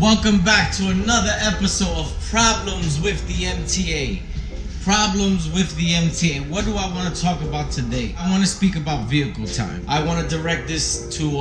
Welcome back to another episode of Problems with the MTA. Problems with the MTA. What do I want to talk about today? I want to speak about vehicle time. I want to direct this to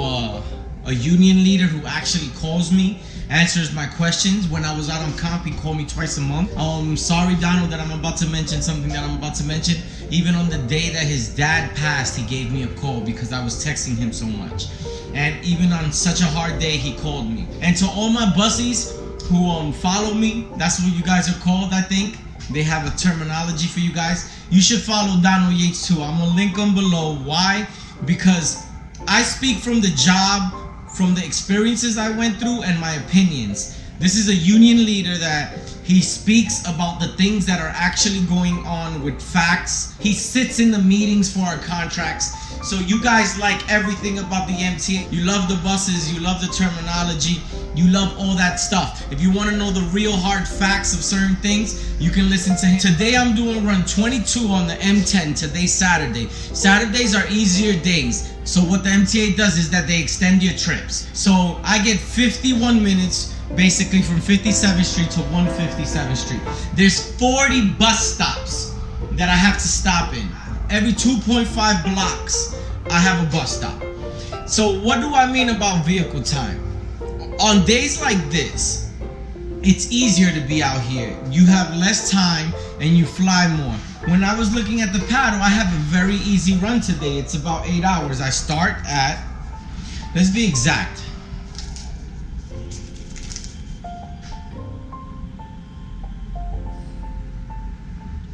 a union leader who actually calls me, answers my questions. When I was out on comp, he called me twice a month. Sorry, Donald, that I'm about to mention something that I'm about to mention. Even on the day that his dad passed, he gave me a call because I was texting him so much. And even on such a hard day, he called me. And to all my bussies who follow me, that's what you guys are called, I think. They have a terminology for you guys. You should follow Donald Yates too. I'm gonna link them below. Why? Because I speak from the job, from the experiences I went through, and my opinions. This is a union leader that he speaks about the things that are actually going on with facts. He sits in the meetings for our contracts. So you guys like everything about the MTA. You love the buses, you love the terminology, you love all that stuff. If you want to know the real hard facts of certain things, you can listen to him. Today I'm doing run 22 on the M10. Today's Saturday. Saturdays are easier days. So what the MTA does is that they extend your trips. So I get 51 minutes basically from 57th Street to 157th Street. There's 40 bus stops that I have to stop in. Every 2.5 blocks, I have a bus stop. So what do I mean about vehicle time? On days like this, it's easier to be out here. You have less time and you fly more. When I was looking at the paddle, I have a very easy run today. It's about 8 hours. I start at, let's be exact,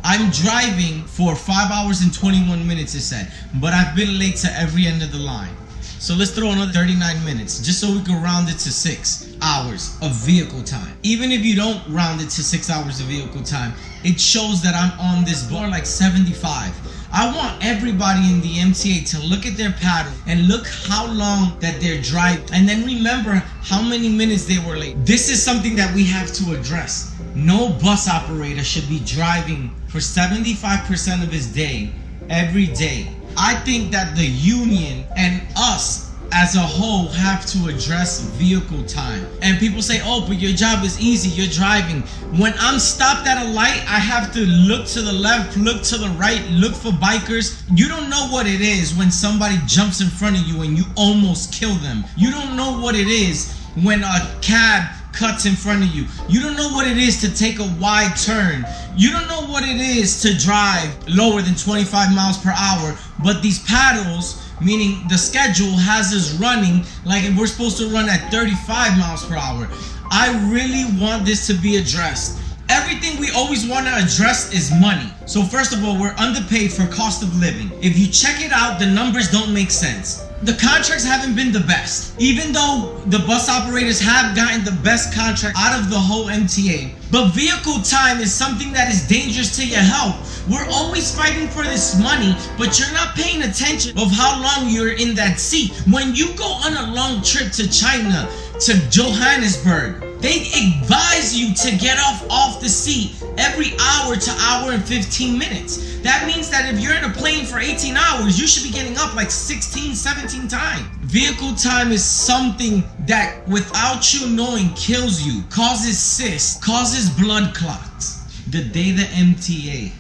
I'm driving for 5 hours and 21 minutes, it said, but I've been late to every end of the line. So let's throw another 39 minutes, just so we can round it to 6 hours of vehicle time. Even if you don't round it to 6 hours of vehicle time, it shows that I'm on this board like 75. I want everybody in the MTA to look at their paddle and look how long that they're driving, and then remember how many minutes they were late. This is something that we have to address. No bus operator should be driving for 75% of his day, every day. I think that the union and us as a whole have to address vehicle time. And people say, oh, but your job is easy, you're driving. When I'm stopped at a light, I have to look to the left, look to the right, look for bikers. You don't know what it is when somebody jumps in front of you and you almost kill them. You don't know what it is when a cab cuts in front of you. You don't know what it is to take a wide turn. You don't know what it is to drive lower than 25 miles per hour. But these paddles, meaning the schedule, has us running like we're supposed to run at 35 miles per hour. I really want this to be addressed. Everything we always want to address is money. So first of all, we're underpaid for cost of living. If you check it out, the numbers don't make sense. The contracts haven't been the best. Even though the bus operators have gotten the best contract out of the whole MTA. But vehicle time is something that is dangerous to your health. We're always fighting for this money, but you're not paying attention of how long you're in that seat. When you go on a long trip to China, to Johannesburg, they advise you to get off the seat every hour to hour and 15 minutes. That means that if you're in a plane for 18 hours, you should be getting up like 16, 17 times. Vehicle time is something that, without you knowing, kills you, causes cysts, causes blood clots. The day the MTA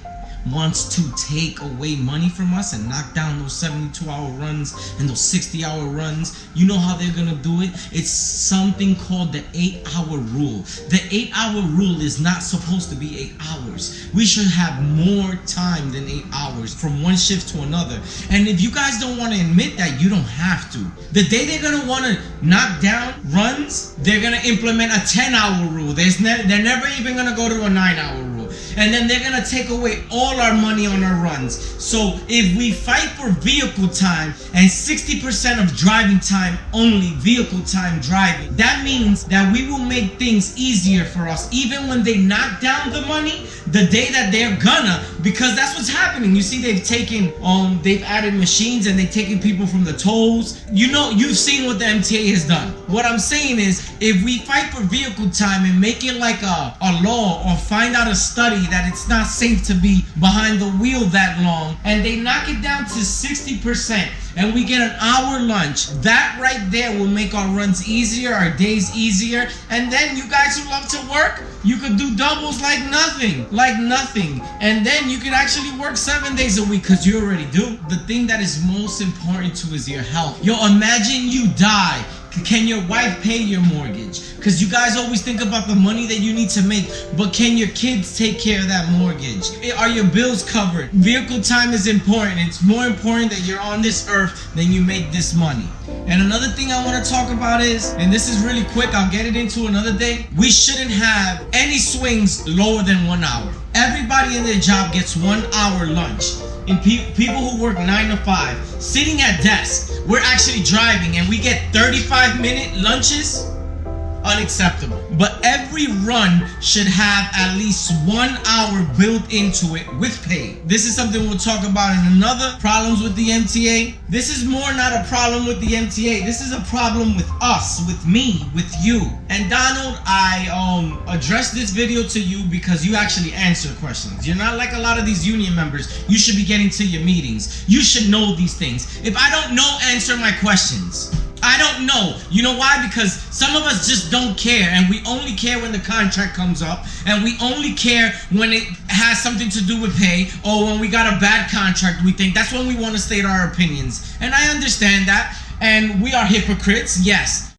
wants to take away money from us and knock down those 72-hour runs and those 60-hour runs, you know how they're gonna do it? It's something called the 8-hour rule. The 8-hour rule is not supposed to be 8 hours. We should have more time than 8 hours from one shift to another. And if you guys don't want to admit that, you don't have to. The day they're gonna want to knock down runs, they're gonna implement a 10-hour rule. They're never even gonna go to a 9-hour rule. And then they're gonna take away all our money on our runs. So if we fight for vehicle time and 60% of driving time only vehicle time driving, that means that we will make things easier for us. Even when they knock down the money, the day that they're gonna, because that's what's happening. You see, they've added machines and they've taken people from the tolls. You know, you've seen what the MTA has done. What I'm saying is, if we fight for vehicle time and make it like a law, or find out a study that it's not safe to be behind the wheel that long, and they knock it down to 60%, and we get an hour lunch. That right there will make our runs easier, our days easier. And then you guys who love to work, you could do doubles like nothing. And then you can actually work 7 days a week because you already do. The thing that is most important to is your health. Yo, imagine you die. Can your wife pay your mortgage? Because you guys always think about the money that you need to make, but can your kids take care of that mortgage? Are your bills covered? Vehicle time is important. It's more important that you're on this earth than you make this money. And another thing I want to talk about is, and this is really quick, I'll get it into another day, we shouldn't have any swings lower than 1 hour. Everybody in their job gets 1 hour lunch. And people who work 9 to 5, sitting at desks, we're actually driving and we get 35-minute lunches. Unacceptable. But every run should have at least 1 hour built into it with pay. This is something we'll talk about in another problems with the MTA. This is more not a problem with the MTA. This is a problem with us, with me, with you. And Donald, I addressed this video to you because you actually answer questions. You're not like a lot of these union members. You should be getting to your meetings. You should know these things. If I don't know, answer my questions. I don't know. You know why? Because some of us just don't care, and we only care when the contract comes up, and we only care when it has something to do with pay, or when we got a bad contract. We think that's when we want to state our opinions. And I understand that, and we are hypocrites, yes.